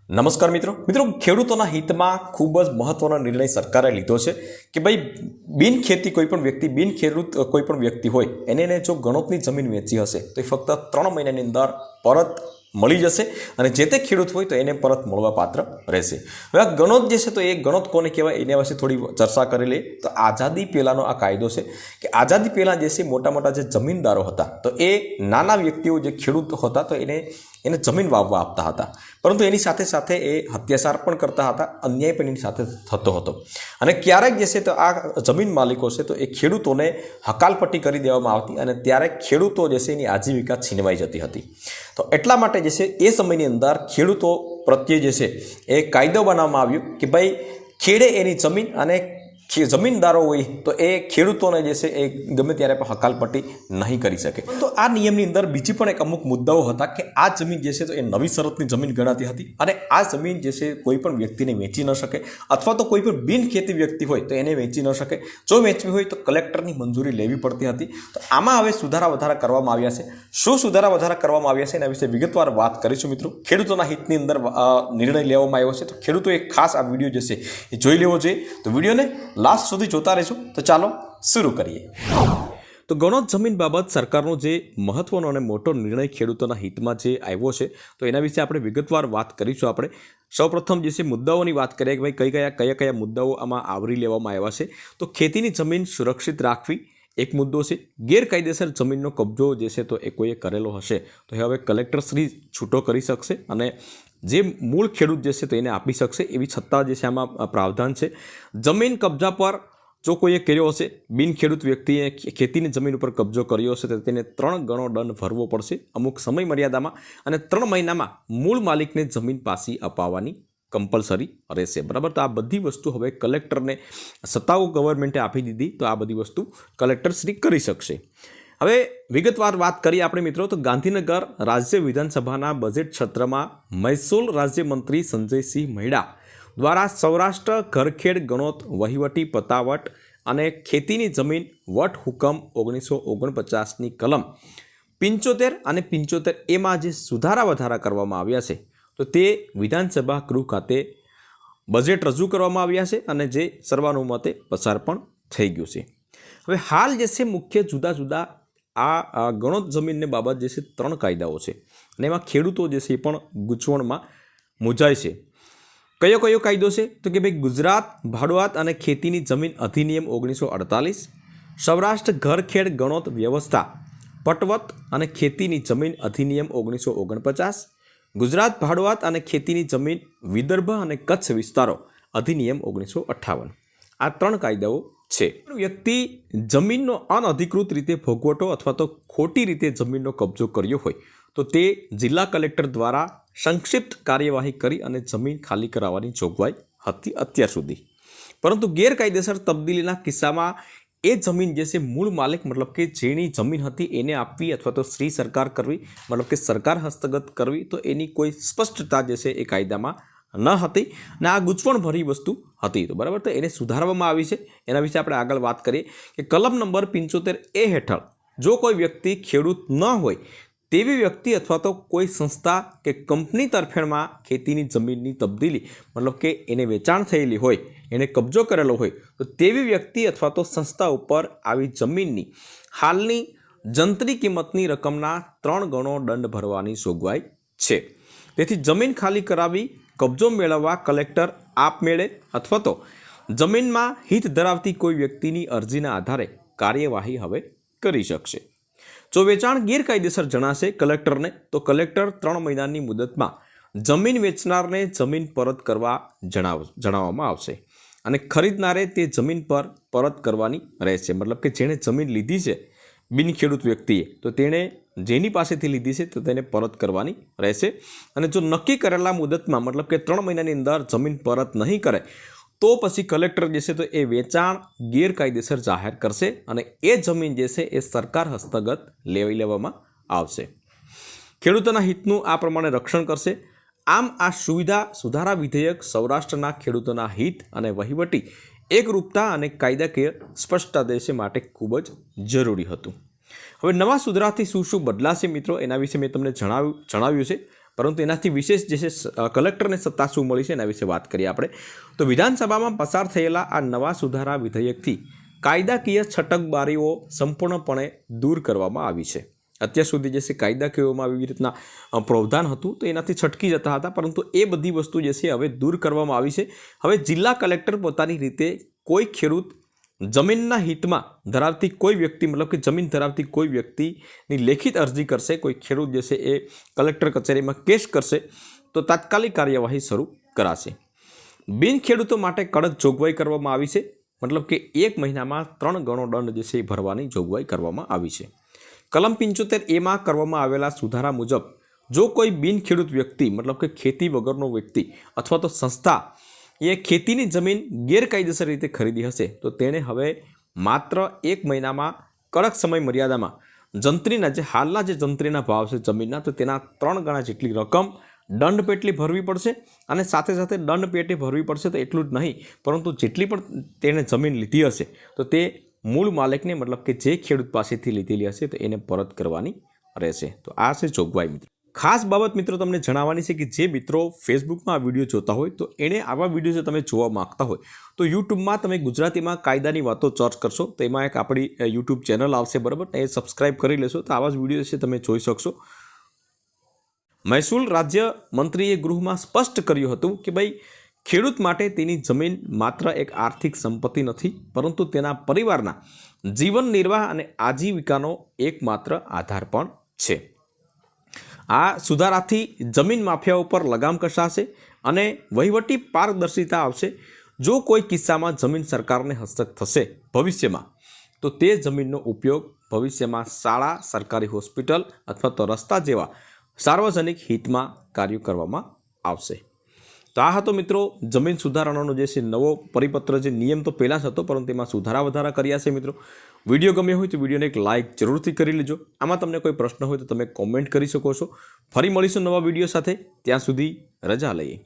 નમસ્કાર મિત્રો ખેડૂતોના હિતમાં ખૂબ જ મહત્વનો નિર્ણય સરકારે લીધો છે કે ભાઈ બિન ખેતી કોઈ પણ વ્યક્તિ બિન ખેડૂત કોઈ પણ વ્યક્તિ હોય એને જો ગણોતની જમીન વેચી હશે તો એ ફક્ત 3 મહિનાની અંદર પરત મળી જશે અને જે તે ખેડૂત હોય તો એને પરત મળવા પાત્ર રહેશે। હવે આ ગણોત જે છે તો એ ગણોત કોને કહેવાય એના વિશે થોડી ચર્ચા કરી લઈએ। તો આઝાદી પહેલાંનો આ કાયદો છે કે આઝાદી પહેલાં જે છે મોટા મોટા જે જમીનદારો હતા તો એ નાના વ્યક્તિઓ જે ખેડૂત હતા તો એને જમીન વાવવા આપતા હતા, પરંતુ એની સાથે સાથે એ અત્યાચાર પણ કરતા હતા, અન્યાય પણ એની સાથે થતો હતો અને ક્યારેક જે છે તો આ જમીન માલિકો છે તો એ ખેડૂતોને હકાલપટ્ટી કરી દેવામાં આવતી અને ત્યારે ખેડૂતો જે છે એની આજીવિકા છીનવાઈ જતી હતી। તો એટલા માટે જે છે એ સમયની અંદર ખેડૂતો પ્રત્યે જે છે એ કાયદો બનાવવામાં આવ્યો કે ભાઈ ખેડે એની જમીન અને જમીનદારો હોય તો એ ખેડૂતોને જે છે એ ગમે ત્યારે પણ હકાલપટ્ટી નહીં કરી શકે। તો આ નિયમની અંદર બીજી પણ એક અમુક મુદ્દાઓ હતા કે આ જમીન જે છે તો એ નવી શરતની જમીન ગણાતી હતી અને આ જમીન જે છે કોઈ પણ વ્યક્તિને વેચી ન શકે અથવા તો કોઈ પણ બિન ખેતી વ્યક્તિ હોય તો એને વેચી ન શકે। જો વેચવી હોય તો કલેક્ટરની મંજૂરી લેવી પડતી હતી। તો આમાં હવે સુધારા વધારા કરવામાં આવ્યા છે। શું સુધારા વધારા કરવામાં આવ્યા છે એના વિશે વિગતવાર વાત કરીશું મિત્રો। ખેડૂતોના હિતની અંદર નિર્ણય લેવામાં આવ્યો છે તો ખેડૂતોએ ખાસ આ વિડીયો જે છે એ જોઈ લેવો જોઈએ। તો વિડીયોને લાસ્ટ સુધી જોતા રહેજો। તો ચાલો શરૂ કરીએ। તો ગણોત જમીન બાબત સરકારનો જે મહત્વનો અને મોટો નિર્ણય ખેડૂતોના હિતમાં જે આવ્યો છે તો એના વિશે આપણે વિગતવાર વાત કરીશું। આપણે સૌપ્રથમ જે છે મુદ્દાઓની વાત કરીએ કે ભાઈ કયા મુદ્દાઓ આમાં આવરી લેવામાં આવ્યા છે। તો ખેતીની જમીન સુરક્ષિત રાખવી એક મુદ્દો છે। ગેરકાયદેસર જમીનનો કબજો જે છે તો એ કોઈએ કરેલો હશે તો એ હવે કલેક્ટર શ્રી છૂટો કરી શકશે અને જે મૂળ ખેડૂત જે છે તો એને આપી શકશે એવી છત્તા જે છે આમાં પ્રાવધાન છે। જમીન કબજા પર જો કોઈએ કર્યો હશે, બિન ખેડૂત વ્યક્તિએ ખેતીની જમીન ઉપર કબજો કર્યો હશે તો તેને 3 ગણો દંડ ભરવો પડશે અમુક સમય મર્યાદામાં અને 3 મહિનામાં મૂળ માલિકને જમીન પાછી અપાવવાની કમ્પલસરી રહેશે, બરાબર। તો આ બધી વસ્તુ હવે કલેક્ટરને સત્તાઓ ગવર્મેન્ટે આપી દીધી તો આ બધી વસ્તુ કલેક્ટર શ્રી કરી શકશે। હવે વિગતવાર વાત કરીએ આપણે મિત્રો તો ગાંધીનગર રાજ્ય વિધાનસભાના બજેટ સત્રમાં મહેસૂલ રાજ્યમંત્રી સંજયસિંહ મૈડા દ્વારા સૌરાષ્ટ્ર ઘરખેડ ગણોત વહીવટી પતાવટ અને ખેતીની જમીન વટ હુકમ 1949ની કલમ 75 અને 75 એમાં જે સુધારા વધારા કરવામાં આવ્યા છે તો તે વિધાનસભા ગૃહ ખાતે બજેટ રજૂ કરવામાં આવ્યા છે અને જે સર્વાનુમતે પસાર પણ થઈ ગયું છે। હવે હાલ જે છે મુખ્ય જુદા જુદા આ ગણોત જમીનને બાબત જે છે 3 કાયદાઓ છે અને એમાં ખેડૂતો જે છે એ પણ ગૂંચવણમાં મૂંઝાય છે। કયો કાયદો છે તો કે ભાઈ ગુજરાત ભાડુઆત અને ખેતીની જમીન અધિનિયમ 1948, સૌરાષ્ટ્ર ઘરખેડ ગણોત વ્યવસ્થા પટવત અને ખેતીની જમીન અધિનિયમ 1949, ગુજરાત ભાડુઆત અને ખેતીની જમીન વિદર્ભ અને કચ્છ વિસ્તારો અધિનિયમ 1958 આ 3 કાયદાઓ છે। વ્યક્તિ જમીનનો અનઅધિકૃત રીતે ભોગવટો અથવા તો ખોટી રીતે જમીનનો કબજો કર્યો હોય તો તે જિલ્લા કલેક્ટર દ્વારા સંક્ષિપ્ત કાર્યવાહી કરી અને જમીન ખાલી કરાવવાની જોગવાઈ હતી અત્યાર સુધી, પરંતુ ગેરકાયદેસર તબદીલીના કિસ્સામાં એ જમીન જે છે મૂળ માલિક મતલબ કે જેની જમીન હતી એને આપવી અથવા તો શ્રી સરકાર કરવી મતલબ કે સરકાર હસ્તગત કરવી તો એની કોઈ સ્પષ્ટતા જે છે એ કાયદામાં ન હતી ને આ ગૂંચવણભરી વસ્તુ હતી, તો બરાબર। તો એને સુધારવામાં આવી છે, એના વિશે આપણે આગળ વાત કરીએ કે કલમ નંબર 75A હેઠળ જો કોઈ વ્યક્તિ ખેડૂત ન હોય તેવી વ્યક્તિ અથવા તો કોઈ સંસ્થા કે કંપની તરફેણમાં ખેતીની જમીનની તબદીલી મતલબ કે એને વેચાણ થયેલી હોય, એને કબજો કરેલો હોય તો તેવી વ્યક્તિ અથવા તો સંસ્થા ઉપર આવી જમીનની હાલની જંત્રી કિંમતની રકમના 3 ગણો દંડ ભરવાની જોગવાઈ છે। તેથી જમીન ખાલી કરાવી કબજો મેળવવા કલેક્ટર આપમેળે અથવા તો જમીનમાં હિત ધરાવતી કોઈ વ્યક્તિની અરજીના આધારે કાર્યવાહી હવે કરી શકશે। જો વેચાણ ગેરકાયદેસર જણાશે કલેક્ટરને તો કલેક્ટર 3 મહિનાની મુદતમાં જમીન વેચનારને જમીન પરત કરવા જણાવવામાં આવશે અને ખરીદનારે તે જમીન પર પરત કરવાની રહેશે, મતલબ કે જેણે જમીન લીધી છે બિન ખેડૂત વ્યક્તિએ તો તેણે જેની પાસેથી લીધી છે તો તેને પરત કરવાની રહેશે અને જો નક્કી કરેલા મુદતમાં મતલબ કે 3 મહિનાની અંદર જમીન પરત નહીં કરે તો પછી કલેક્ટર જે છે તો એ વેચાણ ગેરકાયદેસર જાહેર કરશે અને એ જમીન જે છે એ સરકાર હસ્તગત લેવામાં આવશે। ખેડૂતોના હિતનું આ પ્રમાણે રક્ષણ કરશે। આમ આ સુધારા વિધેયક સૌરાષ્ટ્રના ખેડૂતોના હિત અને વહીવટી એકરૂપતા અને કાયદાકીય સ્પષ્ટતા દેશ માટે ખૂબ જ જરૂરી હતું। હવે નવા સુધારાથી શું બદલાશે મિત્રો એના વિશે મેં તમને જણાવ્યું છે। પરંતુ એનાથી વિશેષ જે છે કલેક્ટરને સત્તા શું મળી છે એના વિશે વાત કરીએ આપણે. તો વિધાનસભામાં પસાર થયેલા આ નવા સુધારા વિધેયકથી કાયદાકીય છટકબારીઓ સંપૂર્ણપણે દૂર કરવામાં આવી છે. અત્યાર સુધી જે છે કાયદાકીયમાં આવી રીતના પ્રાવધાન હતું તો એનાથી છટકી જતા હતા, પરંતુ એ બધી વસ્તુ જે છે હવે દૂર કરવામાં આવી છે. હવે જિલ્લા કલેક્ટર પોતાની રીતે કોઈ ખેડૂત જમીનના હિતમાં ધરાવતી કોઈ વ્યક્તિ, મતલબ કે જમીન ધરાવતી કોઈ વ્યક્તિની લેખિત અરજી કરશે, કોઈ ખેડૂત જે છે એ કલેક્ટર કચેરીમાં કેસ કરશે તો તાત્કાલિક કાર્યવાહી શરૂ કરાશે. બિન ખેડૂતો માટે કડક જોગવાઈ કરવામાં આવી છે, મતલબ કે 1 મહિનામાં 3 ગણો દંડ જે છે એ ભરવાની જોગવાઈ કરવામાં આવી છે. કલમ 75A કરવામાં આવેલા સુધારા મુજબ જો કોઈ બિન ખેડૂત વ્યક્તિ, મતલબ કે ખેતી વગરનો વ્યક્તિ અથવા તો સંસ્થા એ ખેતીની જમીન ગેરકાયદેસર રીતે ખરીદી હશે તો તેણે હવે માત્ર 1 મહિનામાં કડક સમય મર્યાદામાં જંત્રીના જે હાલના જે જંત્રીના ભાવ છે જમીનના, તો તેના 3 ગણા જેટલી રકમ દંડ પેટલી ભરવી પડશે. અને સાથે સાથે દંડ પેટે ભરવી પડશે તો એટલું જ નહીં, પરંતુ જેટલી પણ તેણે જમીન લીધી હશે તો તે મૂળ માલિકને, મતલબ કે જે ખેડૂત પાસેથી લીધેલી હશે તો એને પરત કરવાની રહેશે. તો આ છે જોગવાઈ. મિત્રો ખાસ બાબત મિત્રો તમને જણાવવાની છે કે જે મિત્રો ફેસબુકમાં આ વિડીયો જોતા હોય તો એણે આવા વિડીયો જો તમે જોવા માગતા હોય તો યુટ્યુબમાં તમે ગુજરાતીમાં કાયદાની વાતો સર્ચ કરશો તો એમાં એક આપણી યુટ્યુબ ચેનલ આવશે, બરાબર, એ સબસ્ક્રાઈબ કરી લેશો તો આવા જ વિડીયો છે તમે જોઈ શકશો. મહેસૂલ રાજ્ય મંત્રીએ ગૃહમાં સ્પષ્ટ કર્યું હતું કે ભાઈ ખેડૂત માટે તેની જમીન માત્ર એક આર્થિક સંપત્તિ નથી, પરંતુ તેના પરિવારના જીવન નિર્વાહ અને આજીવિકાનો એકમાત્ર આધાર પણ છે. આ સુધારાથી જમીન માફિયાઓ પર લગામ કસાશે અને વહીવટી પારદર્શિતા આવશે. જો કોઈ કિસ્સામાં જમીન સરકારને હસ્તક થશે ભવિષ્યમાં તો તે જમીનનો ઉપયોગ ભવિષ્યમાં શાળા, સરકારી હોસ્પિટલ અથવા તો રસ્તા જેવા સાર્વજનિક હિતમાં કાર્ય કરવામાં આવશે. તો આ હતો મિત્રો જમીન સુધારણાનો જે છે નવો પરિપત્ર. જે નિયમ તો પહેલાં જ હતો પરંતુ એમાં સુધારા વધારા કર્યા છે. મિત્રો વિડીયો ગમ્યો હોય તો વિડીયોને એક લાઇક જરૂરથી કરી લેજો. આમાં તમને કોઈ પ્રશ્ન હોય તો તમે કોમેન્ટ કરી શકો છો. ફરી મળીશું નવા વિડીયો સાથે, ત્યાં સુધી રજા લઈએ.